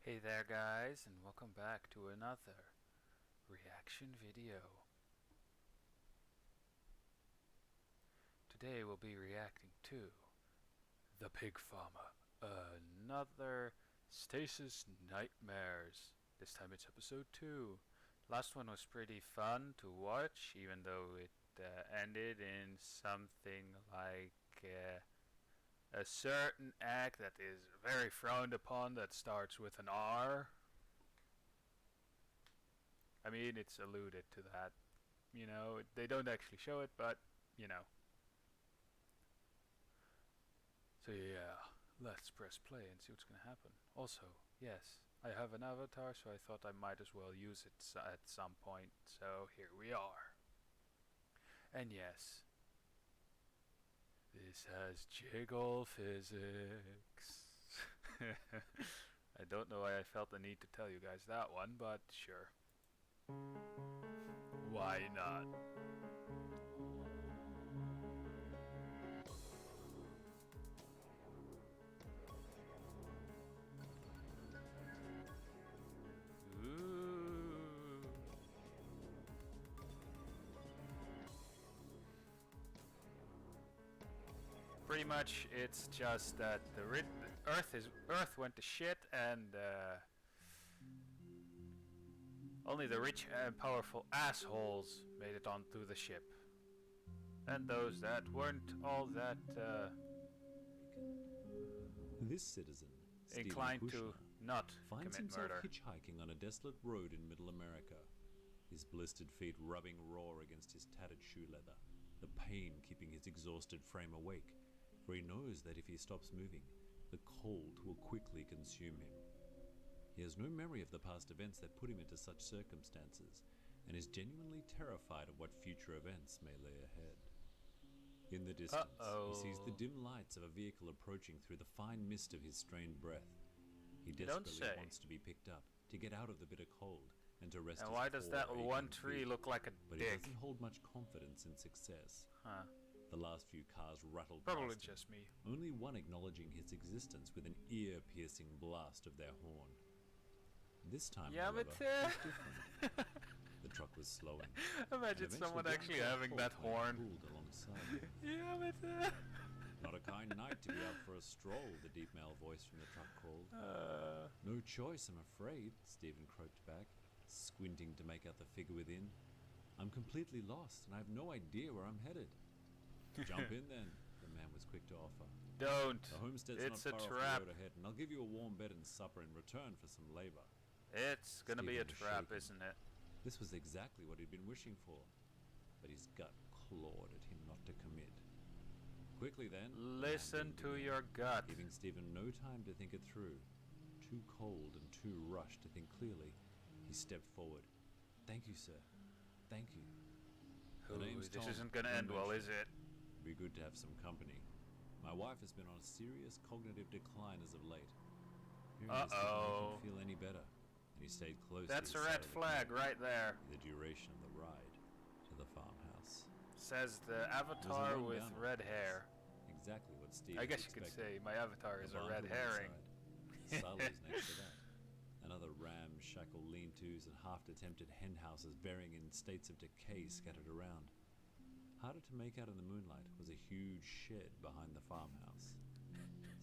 Hey there guys, and welcome back to another reaction video. Today we'll be reacting to The Pig Farmer, another Stasis Nightmares. This time it's episode 2. Last one was pretty fun to watch, even though it ended in something like a certain act that is very frowned upon that starts with an R. I mean, it's alluded to that. You know, they don't actually show it, but, you know. So yeah, let's press play and see what's gonna happen. Also, yes, I have an avatar, so I thought I might as well use it at some point. So here we are. And yes, this has jiggle physics. I don't know why I felt the need to tell you guys that one, but sure. Why not? Ooh. Pretty much, it's just that the Earth went to shit, and only the rich and powerful assholes made it onto the ship, and those that weren't all that This citizen, Stephen inclined to Kushner, not finds commit himself murder. hitchhiking on a desolate road in Middle America, his blistered feet rubbing raw against his tattered shoe leather, the pain keeping his exhausted frame awake, for he knows that if he stops moving, the cold will quickly consume him. He has no memory of the past events that put him into such circumstances, and is genuinely terrified of what future events may lay ahead. In the distance, he sees the dim lights of a vehicle approaching through the fine mist of his strained breath. He desperately wants to be picked up, to get out of the bitter cold, and to rest his And why does that poor, one aching tree feet. look like a But he dick? doesn't hold much confidence in success. Huh. The last few cars rattled Probably past him, just me. only one acknowledging his existence with an ear-piercing blast of their horn. This time, Yeah, however, but was different. The truck was slowing. imagine someone actually having that horn. Pulled alongside. Yeah, but Not a kind night to be out for a stroll, the deep male voice from the truck called. No choice, I'm afraid, Stephen croaked back, squinting to make out the figure within. I'm completely lost, and I have no idea where I'm headed. Jump in then, the man was quick to offer. don't. The homestead's It's not a far off trap. the road ahead, and I'll give you a warm bed and supper in return for some labor. It's gonna be a Stephen was trap, shaking. isn't it? This was exactly what he'd been wishing for, but his gut clawed at him not to commit. Quickly then, Listen to your gut. giving Stephen no time to think it through. Too cold and too rushed to think clearly, he stepped forward. Thank you, sir. Thank you. The Ooh, name's this Tom. isn't gonna No end well, mention. is it? It'd be good to have some company. My wife has been on a serious cognitive decline as of late. Hearing this didn't Uh-oh. make him feel any better, and he stayed close That's to a his red side of the flag car right there. for the duration of the ride to the farmhouse. Says the avatar There's a with rundown, red of course. hair. Exactly what Steve I guess you could say my avatar is a red herring. Silos next to that. Another ramshackle lean-tos and half-attempted hen houses varying in states of decay scattered around. Harder to make out in the moonlight was a huge shed behind the farmhouse.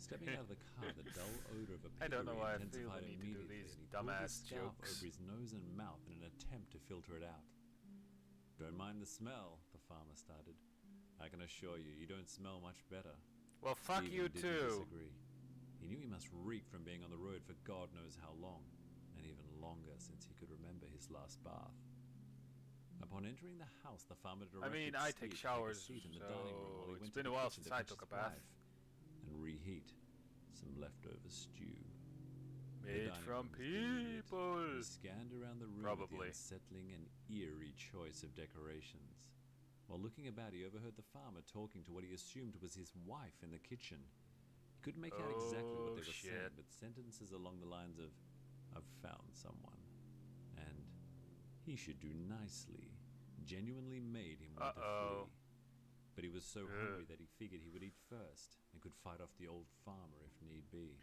Stepping out of the car, the dull odor of a I don't know piggery why I feel intensified the need to do immediately, these and he pulled dumbass his scarf jokes. over his nose and mouth in an attempt to filter it out. Don't mind the smell, the farmer started. I can assure you, you don't smell much better. Well, fuck Stephen you didn't too. disagree. He knew he must reek from being on the road for God knows how long, and even longer since he could remember his last bath. Upon entering the house, the farmer directed I mean, I Steve take to showers, take a seat in the dining room while he so it's went been to a the while kitchen since to I fetch took his a bath. wife and reheat some leftover stew. The Made dining from room was convenient. people. He scanned around the room with the Probably. unsettling and eerie choice of decorations. While looking about, he overheard the farmer talking to what he assumed was his wife in the kitchen. He couldn't make out exactly what they were shit. saying, but sentences along the lines of, I've found someone, and he should do nicely, genuinely made him want to flee. But he was so hungry that he figured he would eat first, and could fight off the old farmer if need be.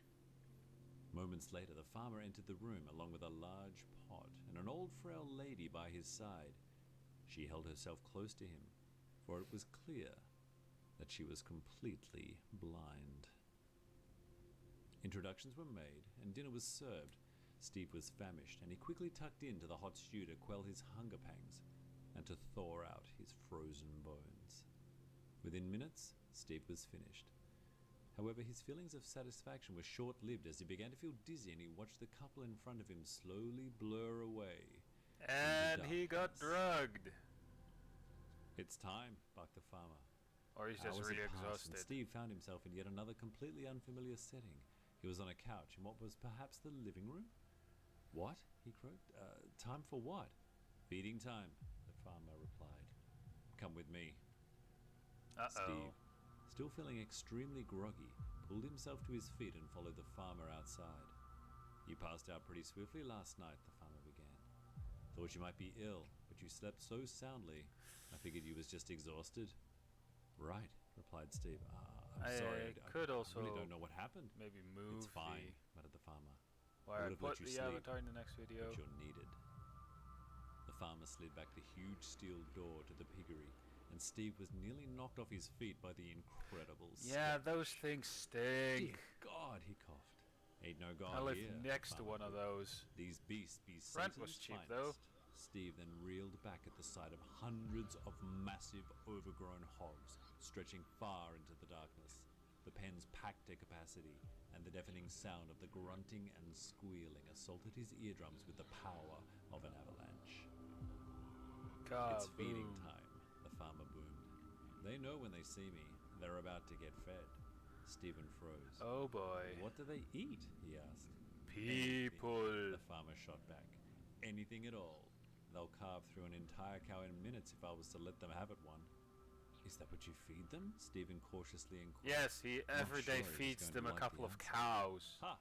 Moments later, the farmer entered the room along with a large pot and an old frail lady by his side. She held herself close to him, for it was clear that she was completely blind. Introductions were made, and dinner was served. Steve was famished, and he quickly tucked into the hot stew to quell his hunger pangs and to thaw out his frozen bones. Within minutes, Steve was finished. However, his feelings of satisfaction were short-lived as he began to feel dizzy and he watched the couple in front of him slowly blur away. And he got drugged. It's time, barked the farmer. Or he's just Hours really had passed, exhausted. and Steve found himself in yet another completely unfamiliar setting. He was on a couch in what was perhaps the living room? What? He croaked. Time for what? Feeding time, the farmer replied. Come with me. Steve, still feeling extremely groggy, pulled himself to his feet and followed the farmer outside. You passed out pretty swiftly last night, the farmer began. Thought you might be ill, but you slept so soundly, I figured you was just exhausted. Right, replied Steve. I'm sorry. I really don't know what happened. Maybe move. It's fine, muttered the farmer. Well, I would have put let you the sleep, avatar in the next video. but you're needed. The farmer slid back the huge steel door to the piggery, and Steve was nearly knocked off his feet by the incredible Yeah, stench. those things stink. Dear God, he coughed. Ain't no God I live here, next to farmer one of croaked. those. These beasts be Rent Satan's was cheap, finest. though. Steve then reeled back at the sight of hundreds of massive, overgrown hogs stretching far into the darkness. The pens packed to capacity, and the deafening sound of the grunting and squealing assaulted his eardrums with the power of an avalanche. It's feeding time, the farmer boomed. They know when they see me, they're about to get fed. Stephen froze. Oh boy. What do they eat? He asked. People. Anything, the farmer shot back. Anything at all. They'll carve through an entire cow in minutes if I was to let them have it one. Is that what you feed them? Stephen cautiously inquired. Yes, he every day sure he's feeds going them to a like couple the of answer. cows. Ha!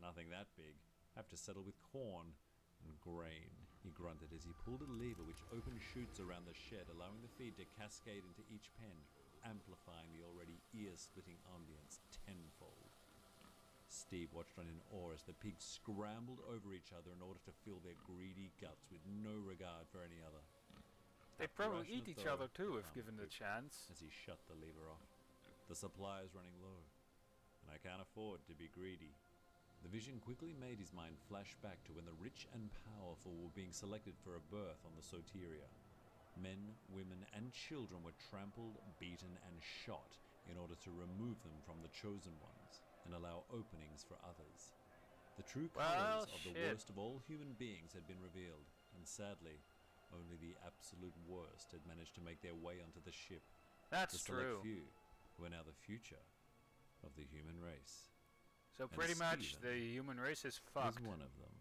Nothing that big. Have to settle with corn and grain. He grunted as he pulled a lever which opened chutes around the shed, allowing the feed to cascade into each pen, amplifying the already ear-splitting ambience tenfold. Steve watched on in awe as the pigs scrambled over each other in order to fill their greedy guts with no regard for any other. They probably Ration eat of each dough, other too if farmer given the croaked chance. as he shut the lever off. The supply is running low, and I can't afford to be greedy. The vision quickly made his mind flash back to when the rich and powerful were being selected for a berth on the Soteria. Men, women, and children were trampled, beaten, and shot in order to remove them from the chosen ones and allow openings for others. The true colors of the worst of all human beings had been revealed, and sadly, only the absolute worst had managed to make their way onto the ship. That's The select true. few who are now the future of the human race. So And pretty much Steven the human race is Was fucked. one of them.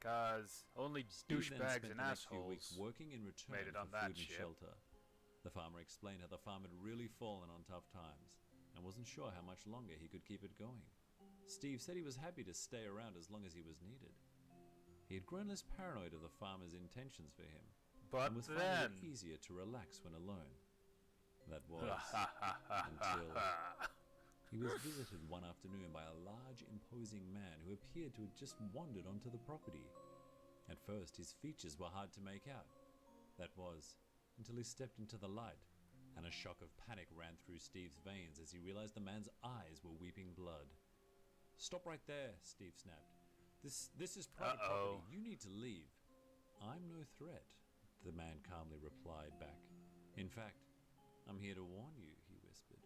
Cause only Steve then douchebags spent and the next few weeks assholes. working in return made it for on that food and ship. shelter. The farmer explained how the farm had really fallen on tough times and wasn't sure how much longer he could keep it going. Steve said he was happy to stay around as long as he was needed. He had grown less paranoid of the farmer's intentions for him But and was then finding it easier to relax when alone. That was until he was visited one afternoon by a large, imposing man who appeared to have just wandered onto the property. At first, his features were hard to make out. That was, until he stepped into the light, and a shock of panic ran through Steve's veins as he realized the man's eyes were weeping blood. "Stop right there," Steve snapped. This is private property. You need to leave." "I'm no threat," the man calmly replied back. "In fact, I'm here to warn you," he whispered.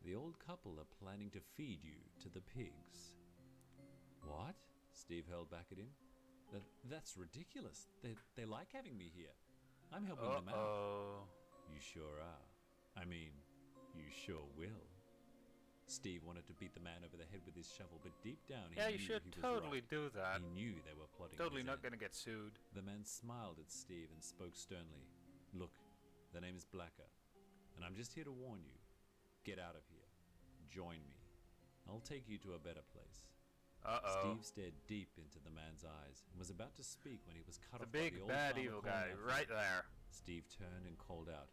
"The old couple are planning to feed you to the pigs." "What?" Steve hurled back at him. That's ridiculous. They like having me here. I'm helping them out." "You sure are. I mean, you sure will." Steve wanted to beat the man over the head with his shovel, but deep down he yeah, knew you should he was totally right. do that. He knew they were plotting Totally his not end. gonna get sued. The man smiled at Steve and spoke sternly. "Look, the name is Blacker, and I'm just here to warn you. Get out of here. Join me. I'll take you to a better place." Steve stared deep into the man's eyes and was about to speak when he was cut The off by big the old bad farmer evil calling guy, out for right him. there. Steve turned and called out,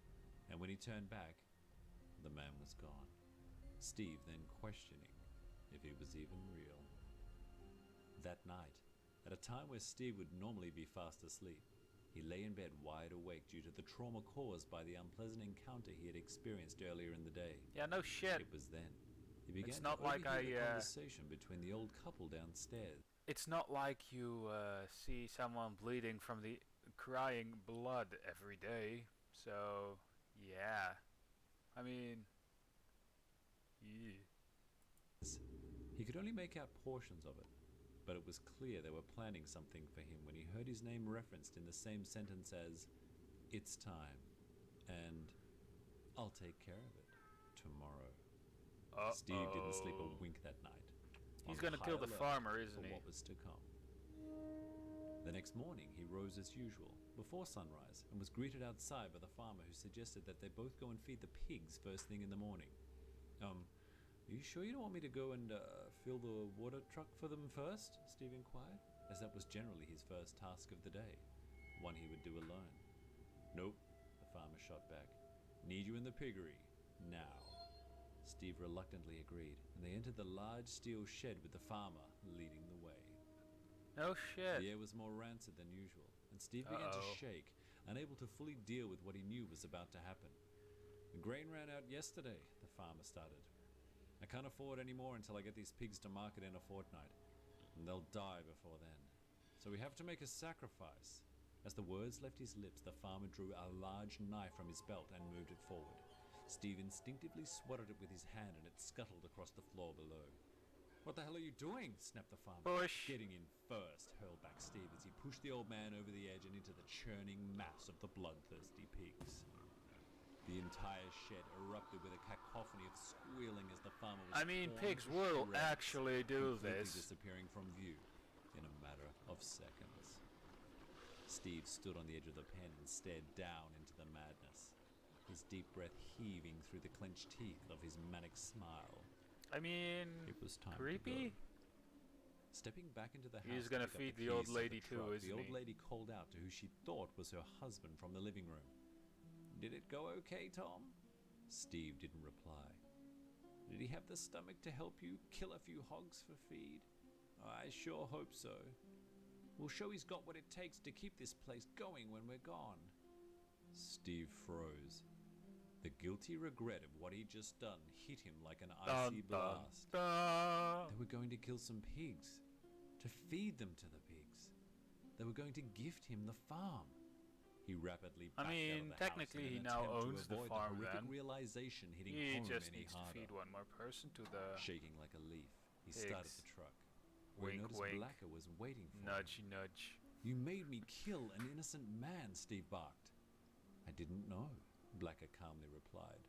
and when he turned back, the man was gone. Steve then questioning if he was even real. That night, at a time where Steve would normally be fast asleep, he lay in bed wide awake due to the trauma caused by the unpleasant encounter he had experienced earlier in the day. Yeah, no shit. It was then he began It's to not like overhear the conversation between the old couple downstairs. It's not like you see someone bleeding from the crying blood every day. So, yeah. I mean, yeah. He could only make out portions of it, but it was clear they were planning something for him when he heard his name referenced in the same sentence as, "It's time," and "I'll take care of it tomorrow." Steve didn't sleep a wink that night. He's gonna kill the farmer, isn't he? For what was to come. The next morning, he rose as usual, before sunrise, and was greeted outside by the farmer who suggested that they both go and feed the pigs first thing in the morning. Are you sure you don't want me to go and fill the water truck for them first? Steve inquired, as that was generally his first task of the day, one he would do alone. Nope, the farmer shot back. Need you in the piggery, now. Steve reluctantly agreed, and they entered the large steel shed with the farmer leading the way. No shit. The air was more rancid than usual, and Steve began to shake, unable to fully deal with what he knew was about to happen. The grain ran out yesterday, the farmer started. I can't afford any more until I get these pigs to market in a fortnight, and they'll die before then. So we have to make a sacrifice. As the words left his lips, the farmer drew a large knife from his belt and moved it forward. Steve instinctively swatted it with his hand, and it scuttled across the floor below. "What the hell are you doing?" snapped the farmer. Push. "Getting in first," hurled back Steve as he pushed the old man over the edge and into the churning mass of the bloodthirsty pigs. The entire shed erupted with a cacophony of squealing as the farmer was pigs to will shreds, actually do completely this. disappearing from view in a matter of seconds. Steve stood on the edge of the pen and stared down into the madness, his deep breath heaving through the clenched teeth of his manic smile. It was time creepy? to go. Stepping back into the house, He's gonna to pick up feed the the old keys to lady too, truck, isn't the old he? lady called out to who she thought was her husband from the living room. "Did it go okay, Tom?" Steve didn't reply. "Did he have the stomach to help you kill a few hogs for feed?" "I sure hope so. We'll show he's got what it takes to keep this place going when we're gone." Steve froze. The guilty regret of what he'd just done hit him like an icy blast. They were going to kill some pigs, to feed them to the pigs. They were going to gift him the farm. He rapidly backed out of the technically house in he an now attempt to owns the avoid farm horrific then. realization hitting He home just any needs to harder. feed one more person to the Shaking like a leaf, he started pigs. the truck, where he Wink, noticed wink. Blacker was waiting for him. nudge, nudge. "You made me kill an innocent man," Steve barked. "I didn't know," Blacker calmly replied.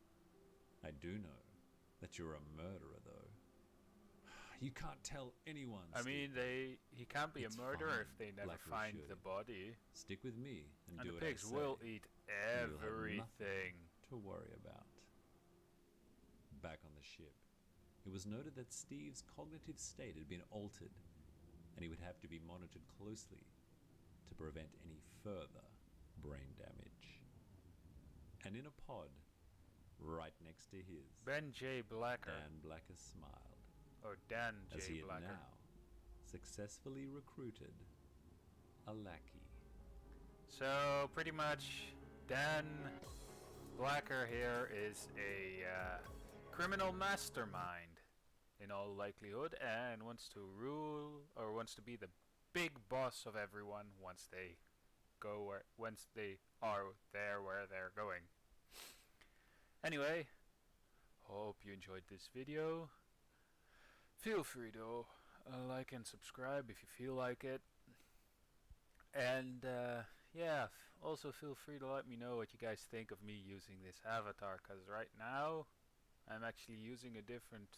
"I do know that you're a murderer, though." "You can't tell anyone." He can't be It's a murderer fine, if they never Blacker find assured the him. body. "Stick with me and And do the what pigs I say. will eat and you'll have everything. nothing to worry about." Back on the ship, it was noted that Steve's cognitive state had been altered, and he would have to be monitored closely to prevent any further brain damage. And in a pod, right next to his, Ben J. Blacker. Dan Blacker smiled, Or Dan as he J. had Blacker. now successfully recruited a lackey. So pretty much Dan Blacker here is a criminal mastermind in all likelihood, and wants to rule, or wants to be the big boss of everyone once they are there where they're going. Anyway, hope you enjoyed this video. Feel free to like and subscribe if you feel like it. And yeah, also feel free to let me know what you guys think of me using this avatar, because right now I'm actually using a different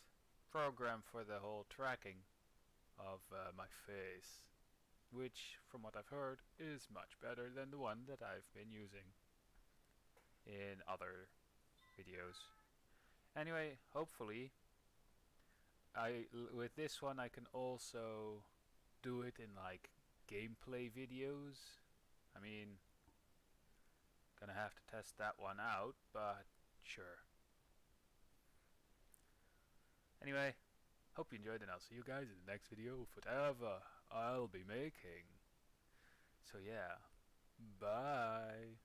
program for the whole tracking of my face, which from what I've heard is much better than the one that I've been using in other videos. Anyway, hopefully with this one I can also do it in like gameplay videos. Gonna have to test that one out, but sure. Anyway, hope you enjoyed, and I'll see you guys in the next video. Forever. I'll be making. So yeah, bye.